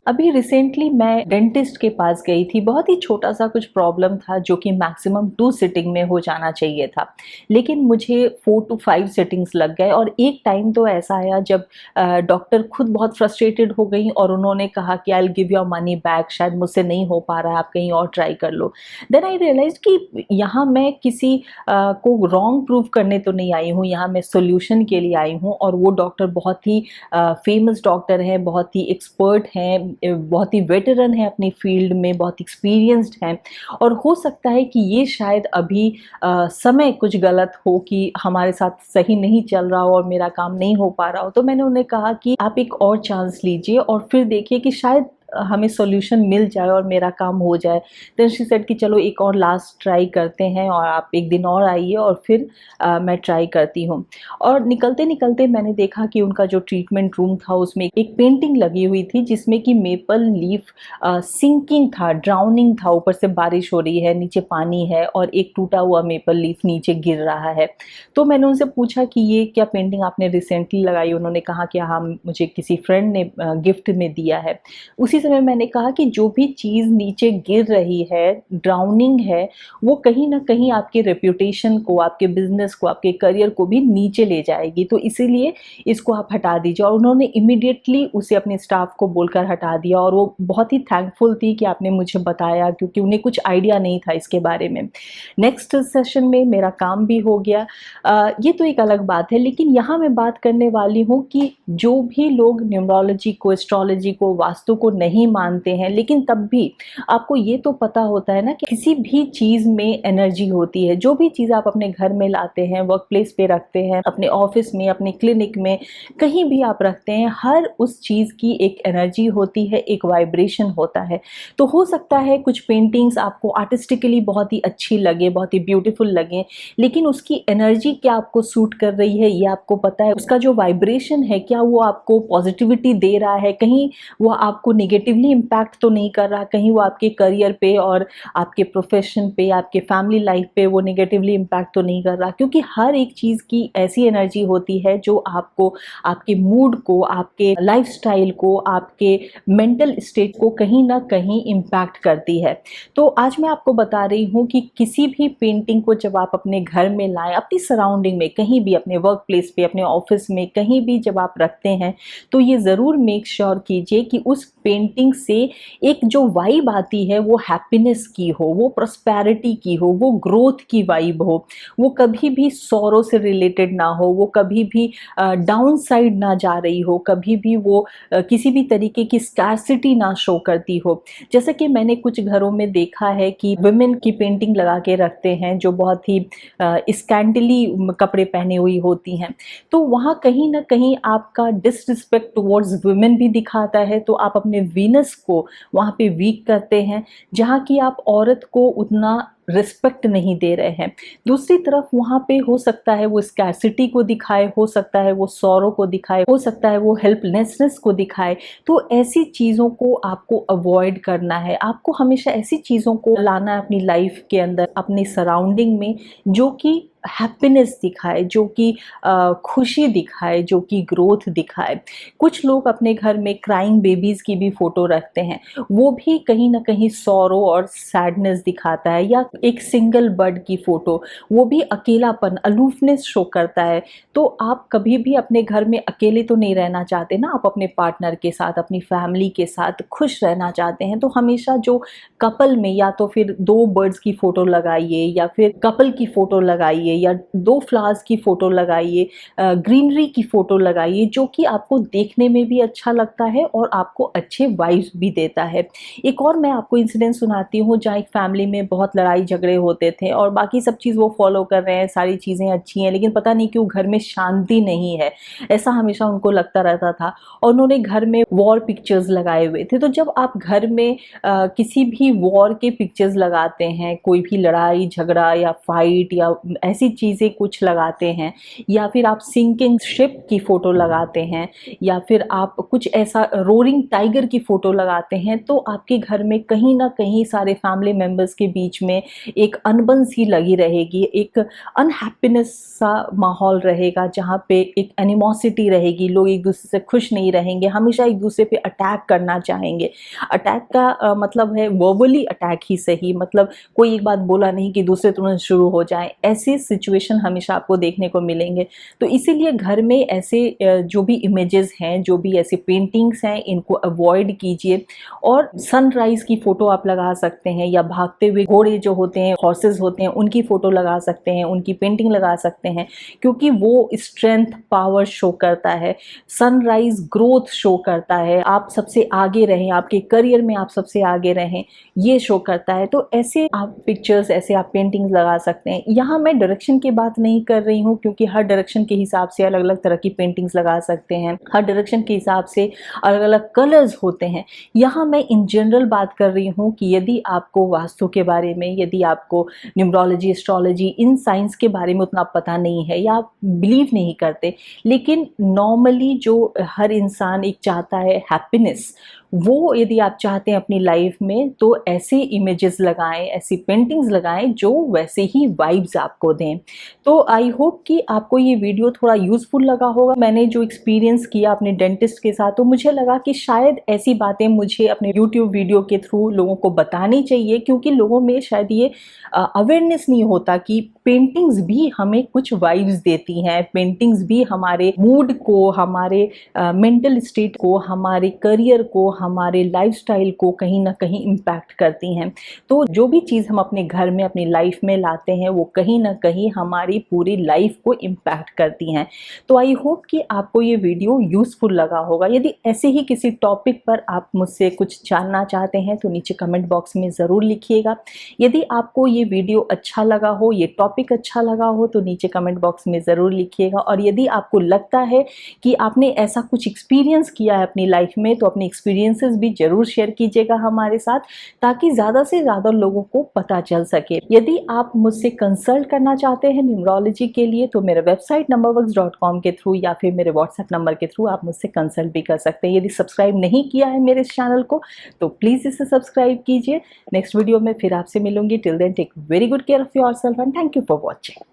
अभी रिसेंटली मैं डेंटिस्ट के पास गई थी। बहुत ही छोटा-सा कुछ प्रॉब्लम था जो कि मैक्सिमम 2 सिटिंग में हो जाना चाहिए था। लेकिन मुझे 4 टू 5 सिटिंग्स लग गए और एक टाइम तो ऐसा आया जब डॉक्टर खुद बहुत फ्रस्ट्रेटेड हो गईं और उन्होंने कहा कि I will give your money back, शायद मुझसे नहीं हो पा रहा है, आप कहीं और ट्राई कर लो। देन आई रियलाइज़्ड कि यहाँ मैं किसी को रॉन्ग प्रूव करने तो नहीं आई हूँ, यहाँ मैं सॉल्यूशन के लिए आई हूँ और वो डॉक्टर बहुत ही फेमस डॉक्टर हैं, बहुत ही एक्सपर्ट हैं, बहुत ही वेटरन है अपनी फील्ड में, बहुत एक्सपीरियंस्ड हैं और हो सकता है कि ये शायद अभी समय कुछ गलत हो कि हमारे साथ सही नहीं चल रहा हो और मेरा काम नहीं हो पा रहा हो। तो मैंने उन्हें कहा कि आप एक और चांस लीजिए और फिर देखिए कि शायद हमें सॉल्यूशन मिल जाए और मेरा काम हो जाए। देन शी सेड कि चलो एक और लास्ट ट्राई करते हैं और आप एक दिन और आइए और फिर मैं ट्राई करती हूँ। और निकलते-निकलते मैंने देखा कि उनका जो ट्रीटमेंट रूम था उसमें एक पेंटिंग लगी हुई थी जिसमें कि मेपल लीफ सिंकिंग था, ड्राउनिंग था, ऊपर से बारिश हो रही है, नीचे पानी है और एक टूटा हुआ मेपल लीफ नीचे गिर रहा है। तो मैंने उनसे पूछा कि ये क्या पेंटिंग आपने रिसेंटली लगाई? उन्होंने कहा कि हाँ, मुझे किसी फ्रेंड ने गिफ्ट में दिया है। उसी समय मैंने कहा कि जो भी चीज़ नीचे गिर रही है, ड्राउनिंग है, वो कहीं न कहीं आपके रेपुटेशन को, आपके बिज़नेस को, आपके करियर को भी नीचे ले जाएगी, तो इसीलिए इसको आप हटा दीजिए। और उन्होंने इमीडिएटली उसे अपने स्टाफ को बोलकर हटा दिया और वो बहुत ही थैंकफुल थी कि आपने मुझे बताया, क्योंकि उन्हें कुछ आइडिया नहीं था इसके बारे में। नेक्स्ट सेशन में मेरा काम भी हो गया। ये तो एक अलग बात है, लेकिन यहाँ मैं बात करने वाली हूँ कि जो भी लोग न्यूमरोलॉजी को, एस्ट्रोलॉजी को, वास्तु को नहीं मानते हैं, लेकिन तब भी आपको ये तो पता होता है ना कि किसी भी चीज़ में एनर्जी होती है। जो भी चीज़ आप अपने घर में लाते हैं, वर्क प्लेस पे रखते हैं, अपने ऑफिस में, अपने क्लिनिक में, कहीं भी आप रखते हैं, हर उस चीज़ की एक एनर्जी होती है, एक वाइब्रेशन होता है। तो हो सकता है कुछ पेंटिंग्स आपको आर्टिस्टिकली बहुत ही अच्छी लगे, बहुत ही ब्यूटीफुल लगे, लेकिन उसकी एनर्जी क्या आपको सूट कर रही है ये आपको पता है। उसका जो वाइब्रेशन है, क्या वो आपको पॉजिटिविटी दे रहा है, कहीं वो आपको नेगेटिवली इम्पैक्ट तो नहीं कर रहा, कहीं वो आपके करियर पे और आपके प्रोफेशन पे, आपके फैमिली लाइफ पे वो नेगेटिवली इम्पैक्ट तो नहीं कर रहा। क्योंकि हर एक चीज़ की ऐसी एनर्जी होती है जो आपको, आपके मूड को, आपके लाइफस्टाइल को, आपके मेंटल स्टेट को कहीं ना कहीं इम्पैक्ट करती है। तो आज मैं आपको बता रही हूँ कि किसी भी पेंटिंग को जब आप अपने घर में लाएं, अपनी सराउंडिंग में, कहीं भी, अपने वर्क प्लेस पे, अपने ऑफिस में, कहीं भी जब आप रखते हैं, तो ये ज़रूर मेक श्योर कीजिए कि उस पेंटिंग से एक जो वाइब आती है वो हैप्पीनेस की हो, वो प्रॉस्पेरिटी की हो, वो ग्रोथ की वाइब हो, वो कभी भी सॉरो से रिलेटेड ना हो, वो कभी भी डाउन साइड ना जा रही हो, कभी भी वो किसी भी तरीके की स्कैर्सिटी ना शो करती हो। जैसे कि मैंने कुछ घरों में देखा है कि वुमेन की पेंटिंग लगा के रखते हैं जो बहुत ही स्कैंडली कपड़े पहने हुई होती हैं, तो वहाँ कहीं ना कहीं आपका डिसरिस्पेक्ट टुवर्ड्स वुमेन भी दिखाता है। तो आप अपने वीनस को वहाँ पे वीक करते हैं, जहाँ की आप औरत को उतना रिस्पेक्ट नहीं दे रहे हैं। दूसरी तरफ वहाँ पे हो सकता है वो स्कैर्सिटी को दिखाए, हो सकता है वो सॉरो को दिखाए, हो सकता है वो हेल्पलेसनेस को दिखाए। तो ऐसी चीज़ों को आपको अवॉइड करना है। आपको हमेशा ऐसी चीज़ों को लाना है अपनी लाइफ के अंदर, अपनी सराउंडिंग में, जो कि हैप्पीनेस दिखाए, जो कि खुशी दिखाए, जो कि ग्रोथ दिखाए। कुछ लोग अपने घर में क्राइंग बेबीज़ की भी फ़ोटो रखते हैं, वो भी कहीं ना कहीं सॉरो और सैडनेस दिखाता है। या एक सिंगल बर्ड की फ़ोटो, वो भी अकेलापन, अलूफनेस शो करता है। तो आप कभी भी अपने घर में अकेले तो नहीं रहना चाहते ना, आप अपने पार्टनर के साथ, अपनी फैमिली के साथ खुश रहना चाहते हैं। तो हमेशा जो कपल में या तो फिर 2 बर्ड्स की फ़ोटो लगाइए, या फिर कपल की फ़ोटो लगाइए, या 2 फ्लावर्स की फ़ोटो लगाइए, ग्रीनरी की फ़ोटो लगाइए, जो कि आपको देखने में भी अच्छा लगता है और आपको अच्छे वाइब्स भी देता है। एक और मैं आपको इंसिडेंट सुनाती हूँ जहाँ एक फैमिली में बहुत लड़ाई झगड़े होते थे और बाकी सब चीज़ वो फॉलो कर रहे हैं, सारी चीज़ें अच्छी हैं, लेकिन पता नहीं क्यों घर में शांति नहीं है, ऐसा हमेशा उनको लगता रहता था। और उन्होंने घर में वॉर पिक्चर्स लगाए हुए थे। तो जब आप घर में किसी भी वॉर के पिक्चर्स लगाते हैं, कोई भी लड़ाई झगड़ा या फाइट या ऐसी चीज़ें कुछ लगाते हैं, या फिर आप सिंकिंग शिप की फ़ोटो लगाते हैं, या फिर आप कुछ ऐसा रोरिंग टाइगर की फ़ोटो लगाते हैं, तो आपके घर में कहीं ना कहीं सारे फैमिली मेम्बर्स के बीच में एक अनबन सी लगी रहेगी, एक अनहैप्पीनेस सा माहौल रहेगा जहाँ पे एक एनिमोसिटी रहेगी, लोग एक दूसरे से खुश नहीं रहेंगे, हमेशा एक दूसरे पे अटैक करना चाहेंगे। अटैक का मतलब है वर्बली अटैक ही सही, मतलब कोई एक बात बोला नहीं कि दूसरे तुरंत शुरू हो जाए, ऐसे सिचुएशन हमेशा आपको देखने को मिलेंगे। तो इसीलिए घर में ऐसे जो भी इमेजेस हैं, जो भी ऐसे पेंटिंग्स हैं, इनको अवॉइड कीजिए। और सनराइज की फोटो आप लगा सकते हैं, या भागते हुए घोड़े जो होते हैं, हॉर्सेस होते हैं, उनकी फोटो लगा सकते हैं, उनकी पेंटिंग लगा सकते हैं, क्योंकि वो स्ट्रेंथ पावर शो करता है। सनराइज ग्रोथ शो करता है, आप सबसे आगे रहें, आपके करियर में आप सबसे आगे रहें, ये शो करता है। तो ऐसे आप पिक्चर्स, ऐसे आप पेंटिंग्स लगा सकते हैं। यहाँ मैं डायरेक्शन की बात नहीं कर रही हूँ, क्योंकि हर डायरेक्शन के हिसाब से अलग अलग तरह की पेंटिंग्स लगा सकते हैं, हर डायरेक्शन के हिसाब से अलग अलग कलर्स होते हैं। यहाँ मैं इन जनरल बात कर रही हूँ कि यदि आपको वास्तु के बारे में, यदि आपको न्यूमरोलॉजी, एस्ट्रोलॉजी, इन साइंस के बारे में उतना पता नहीं है, या आप बिलीव नहीं करते, लेकिन नॉर्मली जो हर इंसान एक चाहता है हैप्पीनेस, वो यदि आप चाहते हैं अपनी लाइफ में, तो ऐसे इमेजेस लगाएं, ऐसी पेंटिंग्स लगाएं जो वैसे ही वाइब्स आपको दें। तो आई होप कि आपको ये वीडियो थोड़ा यूजफुल लगा होगा। मैंने जो एक्सपीरियंस किया अपने डेंटिस्ट के साथ, तो मुझे लगा कि शायद ऐसी बातें मुझे अपने यूट्यूब वीडियो के थ्रू लोगों को बतानी चाहिए, क्योंकि लोगों में शायद ये अवेयरनेस नहीं होता कि पेंटिंग्स भी हमें कुछ वाइब्स देती हैं, पेंटिंग्स भी हमारे मूड को, हमारे मेंटल स्टेट को, हमारे करियर को, हमारे लाइफस्टाइल को कहीं ना कहीं इम्पैक्ट करती हैं। तो जो भी चीज़ हम अपने घर में, अपनी लाइफ में लाते हैं, वो कहीं ना कहीं हमारी पूरी लाइफ को इम्पैक्ट करती हैं। तो आई होप कि आपको ये वीडियो यूजफुल लगा होगा। यदि ऐसे ही किसी टॉपिक पर आप मुझसे कुछ जानना चाहते हैं तो नीचे कमेंट बॉक्स में ज़रूर लिखिएगा। यदि आपको ये वीडियो अच्छा लगा हो, ये टॉपिक अच्छा लगा हो, तो नीचे कमेंट बॉक्स में ज़रूर लिखिएगा। और यदि आपको लगता है कि आपने ऐसा कुछ एक्सपीरियंस किया है अपनी लाइफ में, तो अपने एक्सपीरियंसेस भी जरूर शेयर कीजिएगा हमारे साथ, ताकि ज़्यादा से ज़्यादा लोगों को पता चल सके। यदि आप मुझसे कंसल्ट करना चाहते हैं न्यूमरोलॉजी के लिए, तो मेरे वेबसाइट numberworks.com के थ्रू या फिर मेरे व्हाट्सएप नंबर के थ्रू आप मुझसे कंसल्ट भी कर सकते हैं। यदि सब्सक्राइब नहीं किया है मेरे इस चैनल को, तो प्लीज़ इसे सब्सक्राइब कीजिए। नेक्स्ट वीडियो में फिर आपसे मिलूंगी। Till then take very good care of yourself and thank you for watching.